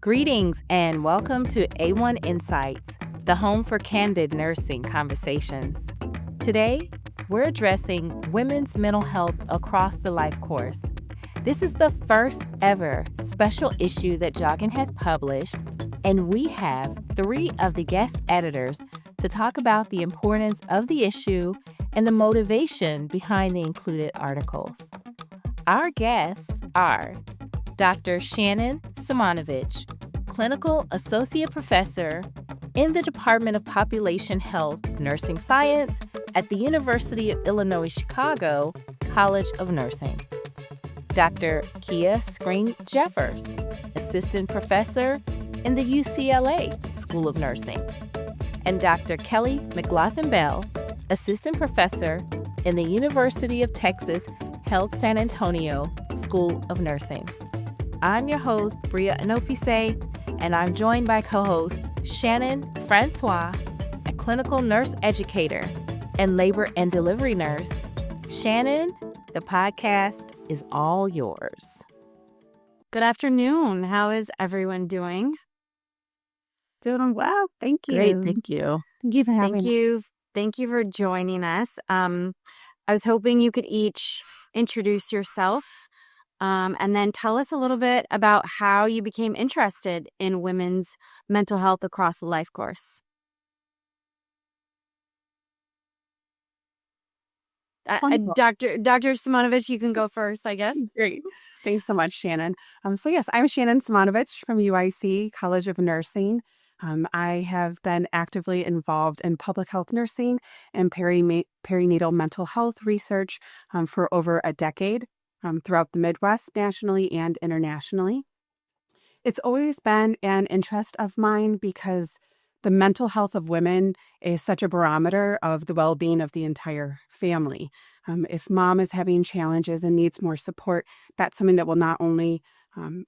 Greetings and welcome to AWHONN Insights, the home for candid nursing conversations. Today, we're addressing women's mental health across the life course. This is the first ever special issue that JOGNN has published, and we have 3 of the guest editors to talk about the importance of the issue and the motivation behind the included articles. Our guests are Dr. Shannon Simonovich, Clinical Associate Professor in the Department of Population Health Nursing Science at the University of Illinois Chicago College of Nursing. Dr. Kia Screen-Jeffers, Assistant Professor in the UCLA School of Nursing. And Dr. Kelly McLaughlin-Bell, Assistant Professor in the University of Texas Health San Antonio School of Nursing. I'm your host, Bria Inopise, and I'm joined by co-host Shannon Francois, a clinical nurse educator and labor and delivery nurse. Shannon, the podcast is all yours. Good afternoon. How is everyone doing? Doing well. Thank you. Great. Thank you. Thank you for having me. Thank you for joining us. I was hoping you could each introduce yourself and then tell us a little bit about how you became interested in women's mental health across the life course. Dr. Simonovich, you can go first, I guess. Great. Thanks so much, Shannon. Yes, I'm Shannon Simonovich from UIC College of Nursing. I have been actively involved in public health nursing and perinatal mental health research for over a decade throughout the Midwest, nationally and internationally. It's always been an interest of mine because the mental health of women is such a barometer of the well-being of the entire family. If mom is having challenges and needs more support, that's something that will not only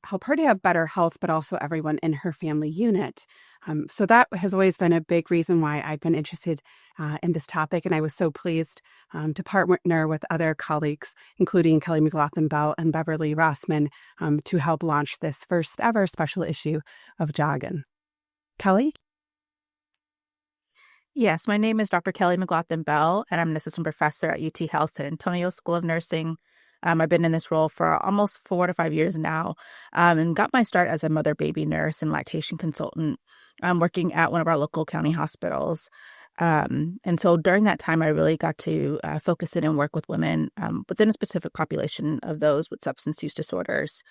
help her to have better health, but also everyone in her family unit. So that has always been a big reason why I've been interested in this topic. And I was so pleased to partner with other colleagues, including Kelly McLaughlin-Bell and Beverly Rossman, to help launch this first ever special issue of JOGNN. Kelly? Yes, my name is Dr. Kelly McLaughlin-Bell, and I'm an assistant professor at UT Health San Antonio School of Nursing. I've been in this role for almost 4 to 5 years now, and got my start as a mother-baby nurse and lactation consultant, working at one of our local county hospitals. And so during that time, I really got to focus in and work with women within a specific population of those with substance use disorders.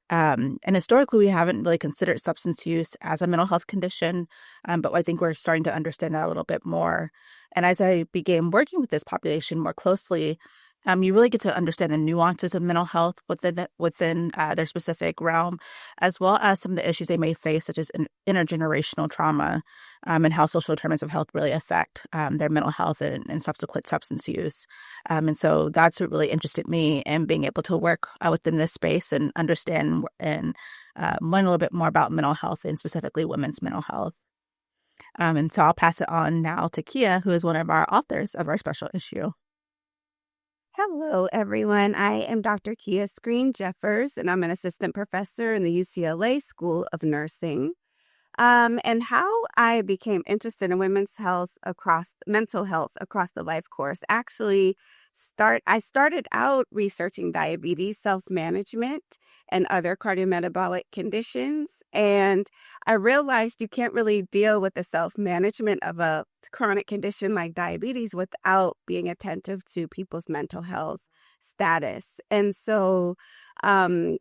And historically, we haven't really considered substance use as a mental health condition, but I think we're starting to understand that a little bit more. And as I began working with this population more closely, you really get to understand the nuances of mental health within their specific realm, as well as some of the issues they may face, such as intergenerational trauma, and how social determinants of health really affect their mental health and subsequent substance use. And so that's what really interested me in being able to work within this space and understand and learn a little bit more about mental health and specifically women's mental health. And so I'll pass it on now to Kia, who is one of our authors of our special issue. Hello, everyone. I am Dr. Kia Screen-Jeffers, and I'm an assistant professor in the UCLA School of Nursing. And how I became interested in women's mental health across the life course. I started out researching diabetes, self-management, and other cardiometabolic conditions. And I realized you can't really deal with the self-management of a chronic condition like diabetes without being attentive to people's mental health status. And so, my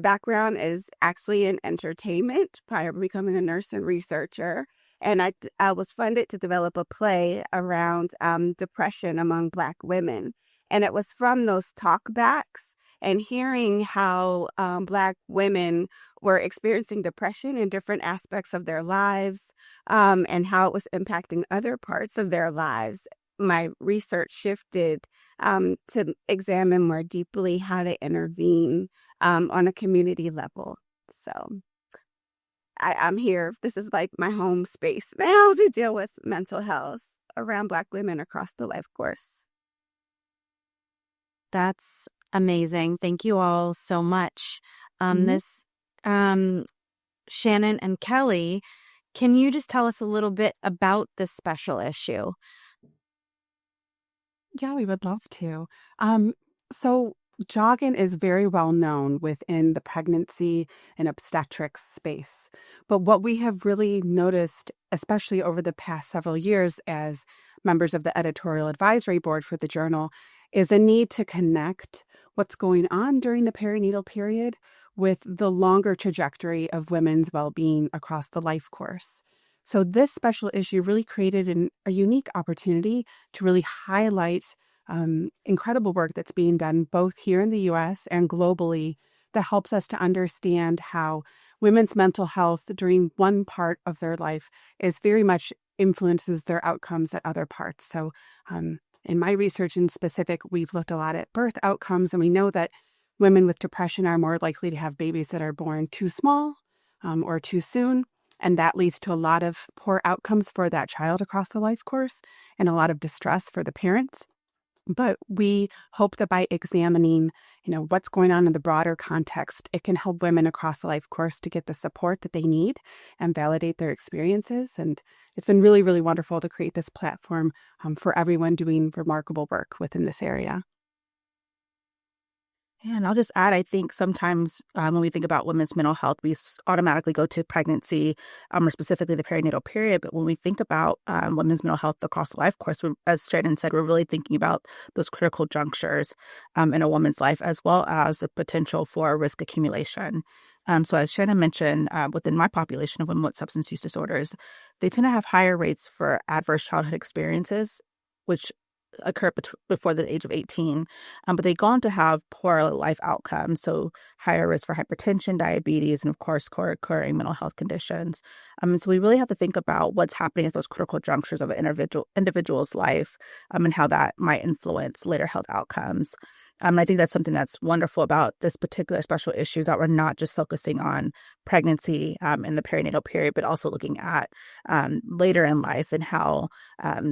background is actually in entertainment prior to becoming a nurse and researcher. And I was funded to develop a play around depression among Black women. And it was from those talkbacks and hearing how Black women were experiencing depression in different aspects of their lives, and how it was impacting other parts of their lives. My research shifted to examine more deeply how to intervene on a community level. So I'm here. This is like my home space now to deal with mental health around Black women across the life course. That's amazing. Thank you all so much. This Shannon and Kelly, can you just tell us a little bit about this special issue? Yeah, we would love to. So JOGNN is very well known within the pregnancy and obstetrics space. But what we have really noticed, especially over the past several years as members of the editorial advisory board for the journal, is a need to connect what's going on during the perinatal period with the longer trajectory of women's well-being across the life course. So this special issue really created a unique opportunity to really highlight incredible work that's being done both here in the US and globally that helps us to understand how women's mental health during one part of their life is very much influences their outcomes at other parts. So in my research in specific, we've looked a lot at birth outcomes, and we know that women with depression are more likely to have babies that are born too small or too soon. And that leads to a lot of poor outcomes for that child across the life course and a lot of distress for the parents. But we hope that by examining, what's going on in the broader context, it can help women across the life course to get the support that they need and validate their experiences. And it's been really, really wonderful to create this platform for everyone doing remarkable work within this area. And I'll just add, I think sometimes when we think about women's mental health, we automatically go to pregnancy or specifically the perinatal period. But when we think about women's mental health across the life course, as Shannon said, we're really thinking about those critical junctures in a woman's life, as well as the potential for risk accumulation. So as Shannon mentioned, within my population of women with substance use disorders, they tend to have higher rates for adverse childhood experiences, which occur before the age of 18, but they go on to have poor life outcomes, so higher risk for hypertension, diabetes, and of course, co-occurring mental health conditions. And so we really have to think about what's happening at those critical junctures of an individual's life and how that might influence later health outcomes. I think that's something that's wonderful about this particular special issue, is that we're not just focusing on pregnancy in the perinatal period, but also looking at later in life and how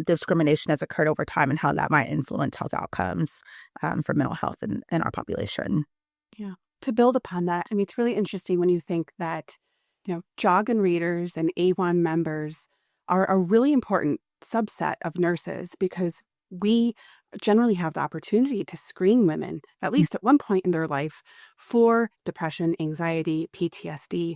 discrimination has occurred over time and how that might influence health outcomes for mental health in our population. Yeah. To build upon that, I mean, it's really interesting when you think that, JOGNN readers and AWHONN members are a really important subset of nurses because we generally have the opportunity to screen women, at least at one point in their life, for depression, anxiety, PTSD.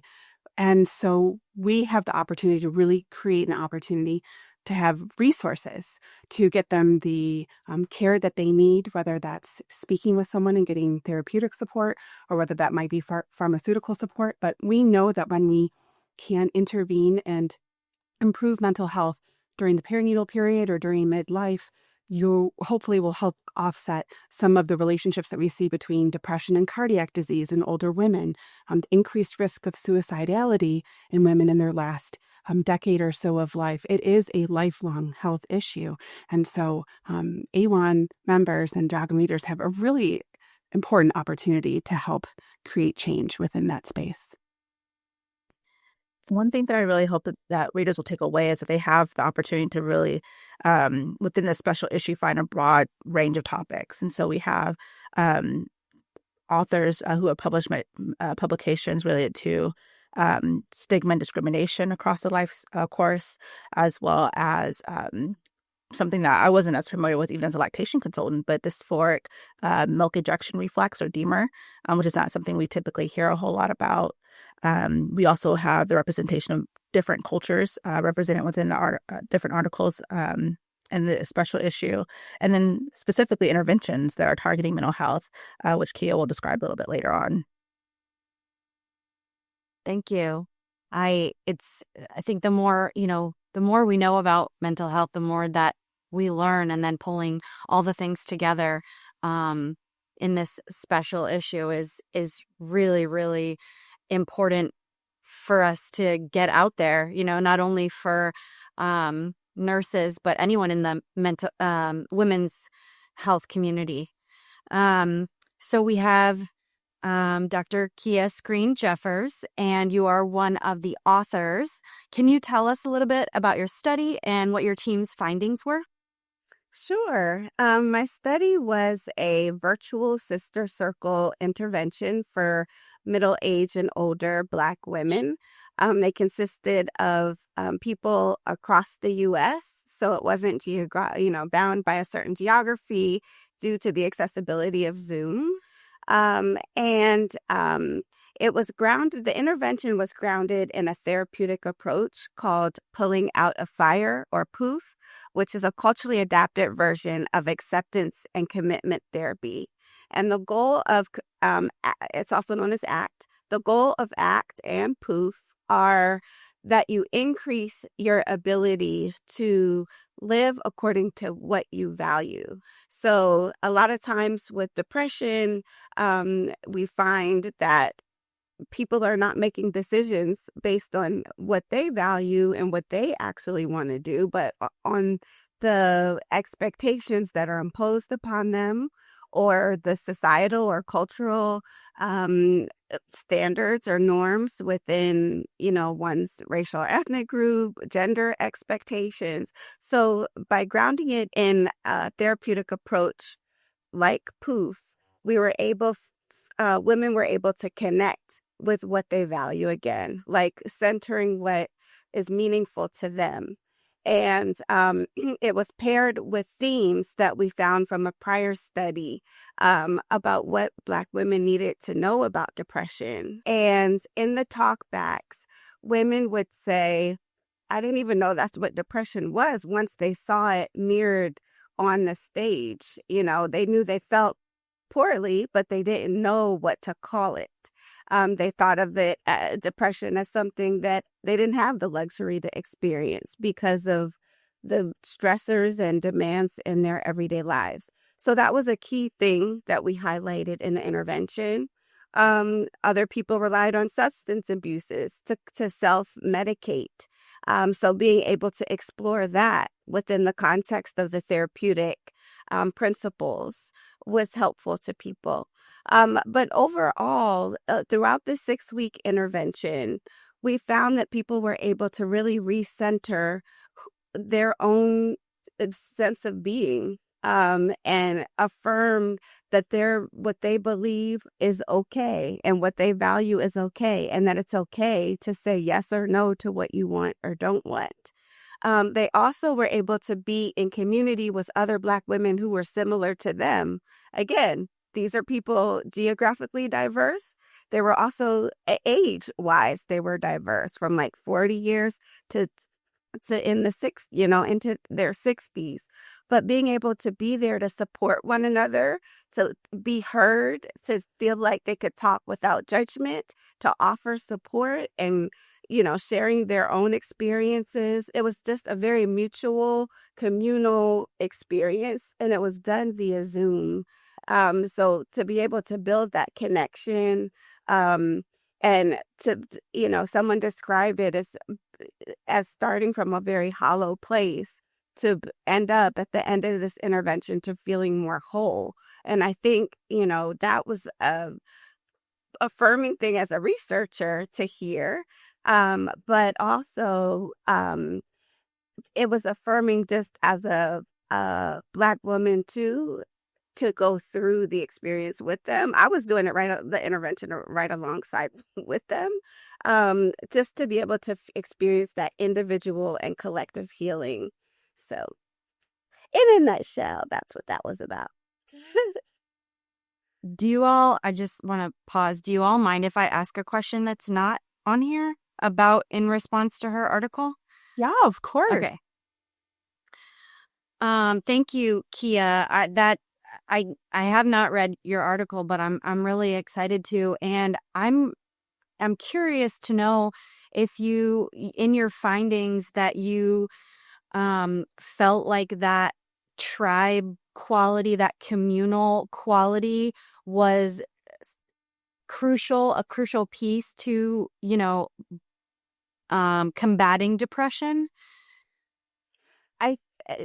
And so we have the opportunity to really create an opportunity to have resources to get them the care that they need, whether that's speaking with someone and getting therapeutic support, or whether that might be pharmaceutical support. But we know that when we can intervene and improve mental health during the perinatal period or during midlife, you hopefully will help offset some of the relationships that we see between depression and cardiac disease in older women, increased risk of suicidality in women in their last decade or so of life. It is a lifelong health issue. And so AWHONN members and JOGNN readers have a really important opportunity to help create change within that space. One thing that I really hope that readers will take away is that they have the opportunity to really, within this special issue, find a broad range of topics. And so we have authors who have published publications related to stigma and discrimination across the life course, as well as something that I wasn't as familiar with even as a lactation consultant, but dysphoric milk ejection reflex, or DMER, which is not something we typically hear a whole lot about. We also have the representation of different cultures represented within the different articles and the special issue, and then specifically interventions that are targeting mental health, which Kia will describe a little bit later on. Thank you. I think the more we know about mental health, the more that we learn, and then pulling all the things together in this special issue is really, really important for us to get out there, not only for nurses, but anyone in the women's health community. So we have Dr. Kia Screen-Jeffers, and you are one of the authors. Can you tell us a little bit about your study and what your team's findings were? Sure. My study was a virtual sister circle intervention for middle-aged and older Black women. They consisted of people across the U.S., so it wasn't bound by a certain geography due to the accessibility of Zoom. And the intervention was grounded in a therapeutic approach called pulling out a fire, or POOF, which is a culturally adapted version of acceptance and commitment therapy. And the goal of, it's also known as ACT, the goal of ACT and POOF are that you increase your ability to live according to what you value. So a lot of times with depression, we find that people are not making decisions based on what they value and what they actually want to do, but on the expectations that are imposed upon them, or the societal or cultural standards or norms within, one's racial or ethnic group, gender expectations. So by grounding it in a therapeutic approach like POOF, women were able to connect with what they value again, like centering what is meaningful to them. And it was paired with themes that we found from a prior study about what Black women needed to know about depression. And in the talkbacks, women would say, I didn't even know that's what depression was once they saw it mirrored on the stage. They knew they felt poorly, but they didn't know what to call it. They thought of depression as something that they didn't have the luxury to experience because of the stressors and demands in their everyday lives. So that was a key thing that we highlighted in the intervention. Other people relied on substance abuses to self-medicate. So being able to explore that within the context of the therapeutic principles was helpful to people. But overall, throughout the 6-week intervention, we found that people were able to really recenter their own sense of being, and affirm that what they believe is okay and what they value is okay, and that it's okay to say yes or no to what you want or don't want. They also were able to be in community with other Black women who were similar to them. Again, these are people geographically diverse. They were also age-wise, they were diverse, from like 40 years to into their 60s. But being able to be there to support one another, to be heard, to feel like they could talk without judgment, to offer support, and sharing their own experiences. It was just a very mutual, communal experience, and it was done via Zoom. So to be able to build that connection, and someone described it as starting from a very hollow place to end up at the end of this intervention to feeling more whole. And I think, that was a affirming thing as a researcher to hear. But also, it was affirming just as a Black woman too, to go through the experience with them. I was doing the intervention right alongside with them, just to be able to experience that individual and collective healing. So, in a nutshell, that's what that was about. I just want to pause. Do you all mind if I ask a question that's not on here in response to her article? Yeah, of course. Okay. Thank you, Kia. I have not read your article, but I'm really excited to, and I'm curious to know if you, in your findings, that you felt like that tribe quality, that communal quality was a crucial piece to, combating depression.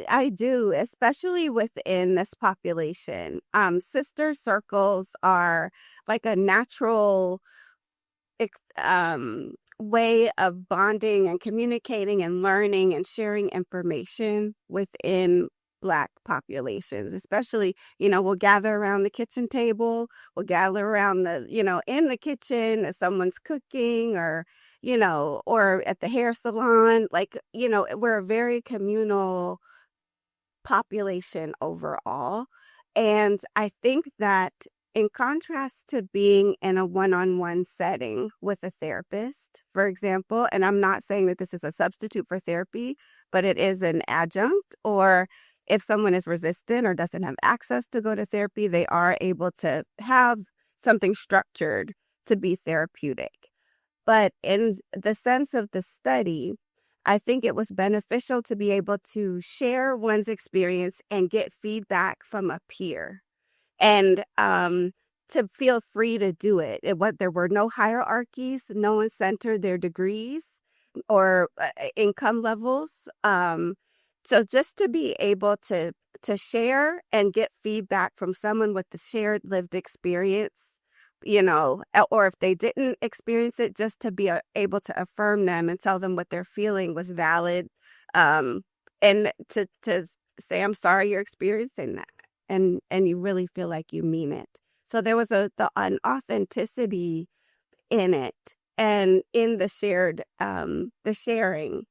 I do, especially within this population. Sister circles are like a natural way of bonding and communicating and learning and sharing information within Black populations, especially, we'll gather around the kitchen table, we'll gather around in the kitchen as someone's cooking or at the hair salon. We're a very communal population overall. And I think that in contrast to being in a one-on-one setting with a therapist, for example, and I'm not saying that this is a substitute for therapy, but it is an adjunct, or if someone is resistant or doesn't have access to go to therapy, they are able to have something structured to be therapeutic. But in the sense of the study, I think it was beneficial to be able to share one's experience and get feedback from a peer, and to feel free to do it. There were no hierarchies. No one centered their degrees or income levels. So just to be able to share and get feedback from someone with the shared lived experience, or if they didn't experience it, just to be able to affirm them and tell them what they're feeling was valid, and to say, I'm sorry you're experiencing that, and you really feel like you mean it. So there was an authenticity in it and in the sharing.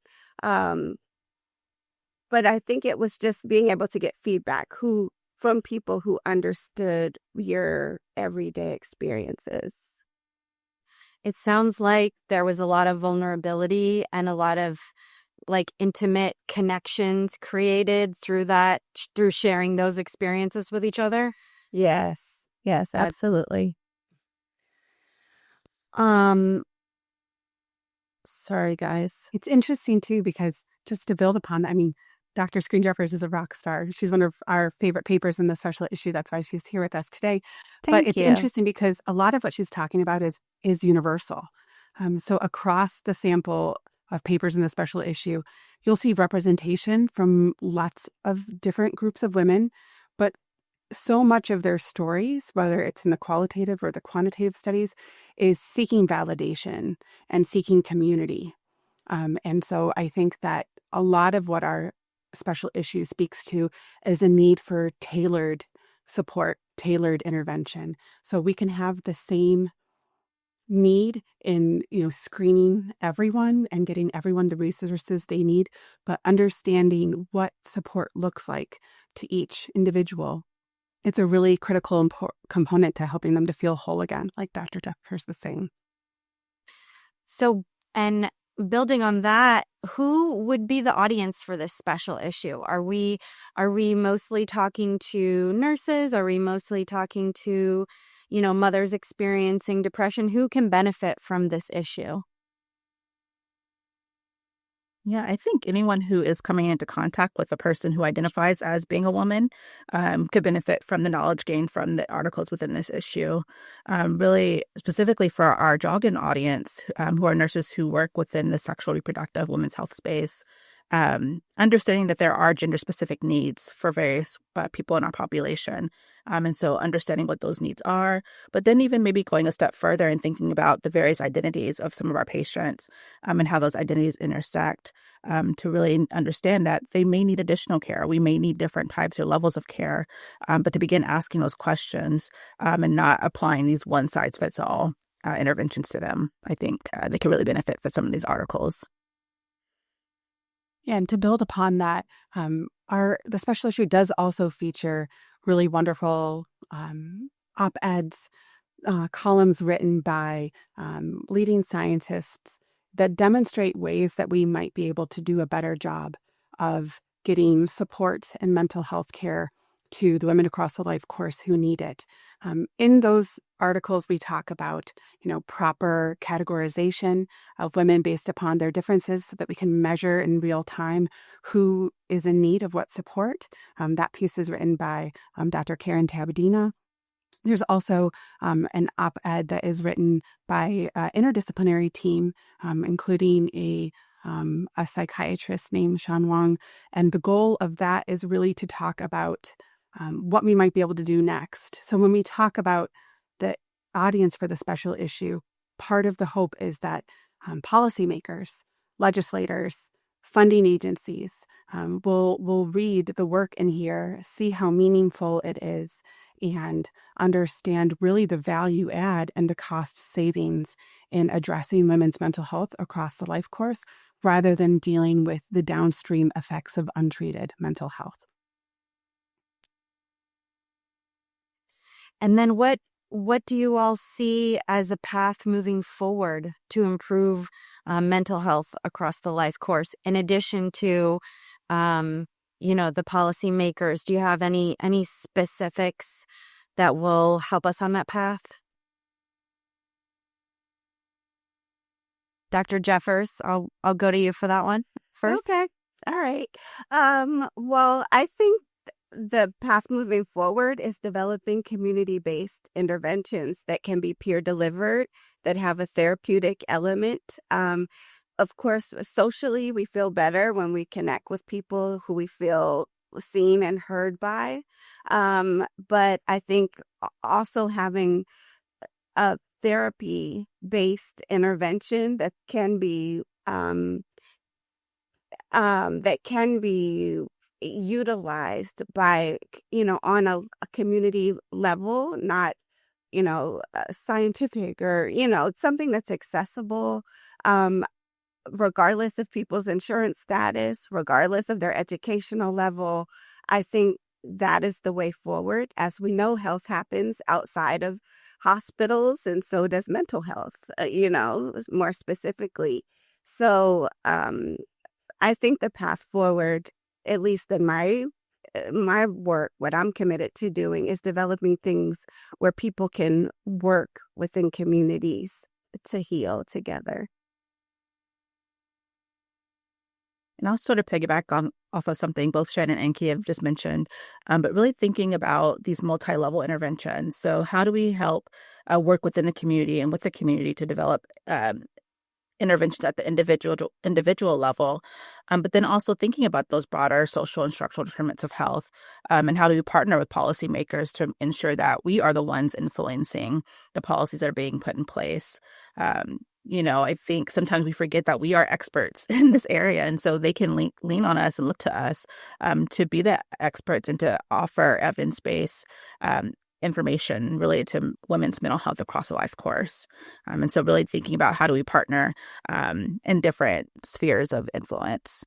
But I think it was just being able to get feedback from people who understood your everyday experiences. It sounds like there was a lot of vulnerability and a lot of intimate connections created through sharing those experiences with each other. Yes, absolutely. Sorry, guys. It's interesting, too, because just to build upon that, I mean, Dr. Screen Jeffers is a rock star. She's one of our favorite papers in the special issue. That's why she's here with us today. But it's interesting because a lot of what she's talking about is universal. So across the sample of papers in the special issue, you'll see representation from lots of different groups of women, but so much of their stories, whether it's in the qualitative or the quantitative studies, is seeking validation and seeking community. And so I think that a lot of what our special issue speaks to is a need for tailored support, tailored intervention. So we can have the same need in, screening everyone and getting everyone the resources they need, but understanding what support looks like to each individual. It's a really critical component to helping them to feel whole again, like Dr. Jeffers was saying. So, and building on that, who would be the audience for this special issue? Are we mostly talking to nurses? Are we mostly talking to, mothers experiencing depression? Who can benefit from this issue? Yeah, I think anyone who is coming into contact with a person who identifies as being a woman could benefit from the knowledge gained from the articles within this issue. Really, specifically for our JOGNN audience, who are nurses who work within the sexual reproductive women's health space, understanding that there are gender-specific needs for various people in our population. And so understanding what those needs are, but then even maybe going a step further and thinking about the various identities of some of our patients and how those identities intersect to really understand that they may need additional care. We may need different types or levels of care, but to begin asking those questions and not applying these one-size-fits-all interventions to them, I think they can really benefit from some of these articles. Yeah, and to build upon that, the special issue does also feature really wonderful op-eds, columns written by leading scientists that demonstrate ways that we might be able to do a better job of getting support and mental health care to the women across the life course who need it. In those articles, we talk about, proper categorization of women based upon their differences so that we can measure in real time who is in need of what support. That piece is written by Dr. Karen Tabadina. There's also an op-ed that is written by an interdisciplinary team, including a psychiatrist named Shan Wang. And the goal of that is really to talk about what we might be able to do next. So when we talk about the audience for the special issue, part of the hope is that policymakers, legislators, funding agencies will read the work in here, see how meaningful it is, and understand really the value add and the cost savings in addressing women's mental health across the life course, rather than dealing with the downstream effects of untreated mental health. And then what do you all see as a path moving forward to improve mental health across the life course, in addition to the policymakers? Do you have any specifics that will help us on that path? Dr. Jeffers, I'll go to you for that one first. Okay. All right. Well, I think the path moving forward is developing community-based interventions that can be peer delivered, that have a therapeutic element. Of course, socially, we feel better when we connect with people who we feel seen and heard by. But I think also having a therapy-based intervention that can be utilized by, on a community level, not, scientific, or, something that's accessible, regardless of people's insurance status, regardless of their educational level. I think that is the way forward. As we know, health happens outside of hospitals, and so does mental health, more specifically. So, I think the path forward, at least in my work, what I'm committed to doing is developing things where people can work within communities to heal together. And I'll sort of piggyback off of something both Shannon and Kia have just mentioned, but really thinking about these multi-level interventions. So how do we help work within the community and with the community to develop interventions at the individual level, but then also thinking about those broader social and structural determinants of health, and how do we partner with policymakers to ensure that we are the ones influencing the policies that are being put in place. I think sometimes we forget that we are experts in this area, and so they can lean on us and look to us to be the experts and to offer evidence-based information related to women's mental health across the life course. And so really thinking about how do we partner in different spheres of influence.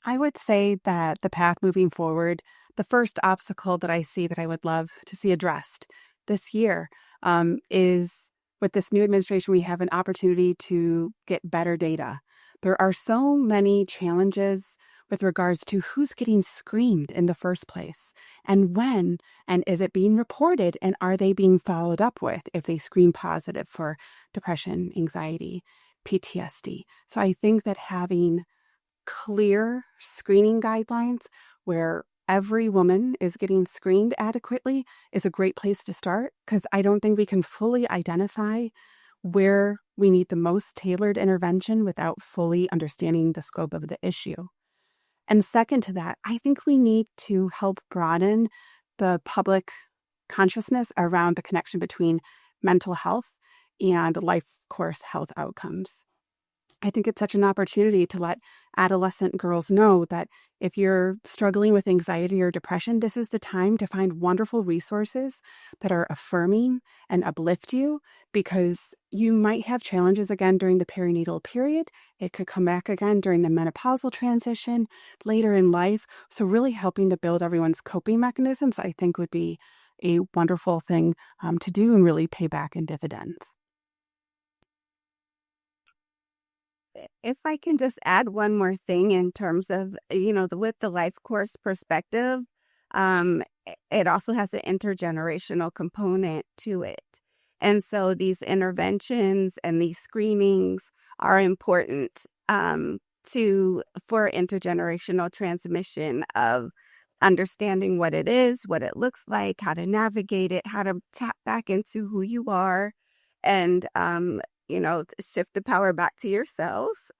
I would say that the path moving forward, the first obstacle that I see that I would love to see addressed this year is, with this new administration, we have an opportunity to get better data. There are so many challenges with regards to who's getting screened in the first place, and when, and is it being reported, and are they being followed up with if they screen positive for depression, anxiety, PTSD. So I think that having clear screening guidelines where every woman is getting screened adequately is a great place to start, because I don't think we can fully identify where we need the most tailored intervention without fully understanding the scope of the issue. And second to that, I think we need to help broaden the public consciousness around the connection between mental health and life course health outcomes. I think it's such an opportunity to let adolescent girls know that if you're struggling with anxiety or depression, this is the time to find wonderful resources that are affirming and uplift you, because you might have challenges again during the perinatal period. It could come back again during the menopausal transition later in life. So really helping to build everyone's coping mechanisms, I think, would be a wonderful thing to do and really pay back in dividends. If I can just add one more thing in terms of, with the life course perspective, it also has an intergenerational component to it. And so these interventions and these screenings are important for intergenerational transmission of understanding what it is, what it looks like, how to navigate it, how to tap back into who you are, and shift the power back to yourselves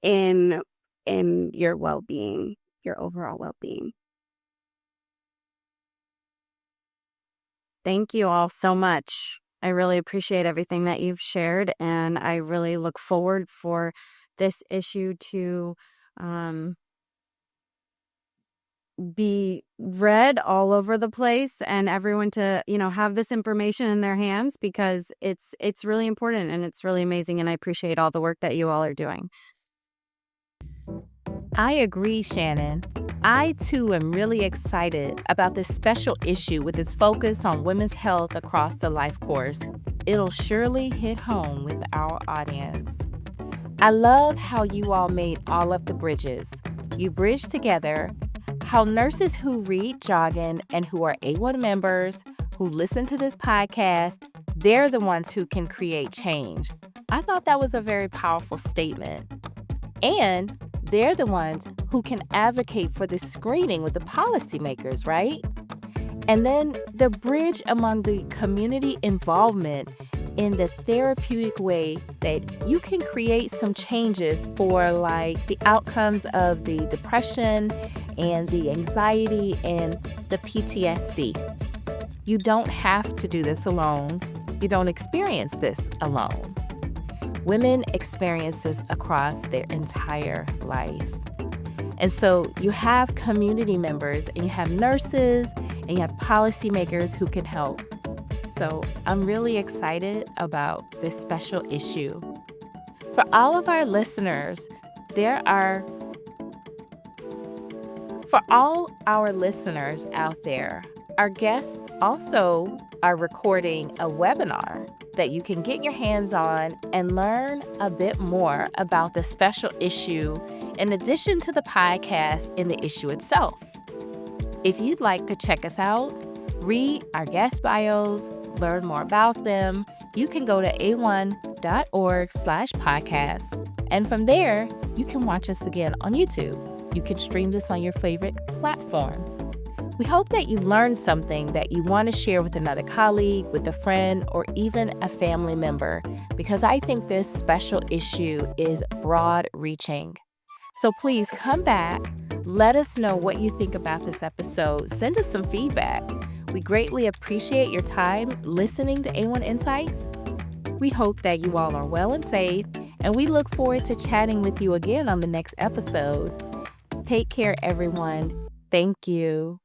in your well-being, your overall well-being. Thank you all so much. I really appreciate everything that you've shared, and I really look forward for this issue to be read all over the place and everyone to, have this information in their hands, because it's really important and it's really amazing. And I appreciate all the work that you all are doing. I agree, Shannon. I too am really excited about this special issue with its focus on women's health across the life course. It'll surely hit home with our audience. I love how you all made all of the bridges. You bridged together how nurses who read JOGNN and who are AWHONN members, who listen to this podcast, they're the ones who can create change. I thought that was a very powerful statement. And they're the ones who can advocate for the screening with the policymakers, right? And then the bridge among the community involvement in the therapeutic way that you can create some changes for like the outcomes of the depression and the anxiety and the PTSD. You don't have to do this alone. You don't experience this alone. Women experience this across their entire life. And so you have community members and you have nurses and you have policymakers who can help. So I'm really excited about this special issue. For all of our listeners, For all our listeners out there, our guests also are recording a webinar that you can get your hands on and learn a bit more about the special issue in addition to the podcast and the issue itself. If you'd like to check us out, read our guest bios, learn more about them, you can go to awhon.org/podcast. And from there, you can watch us again on YouTube. You can stream this on your favorite platform. We hope that you learned something that you want to share with another colleague, with a friend, or even a family member, because I think this special issue is broad-reaching. So please come back. Let us know what you think about this episode. Send us some feedback. We greatly appreciate your time listening to AWHONN Insights. We hope that you all are well and safe, and we look forward to chatting with you again on the next episode. Take care, everyone. Thank you.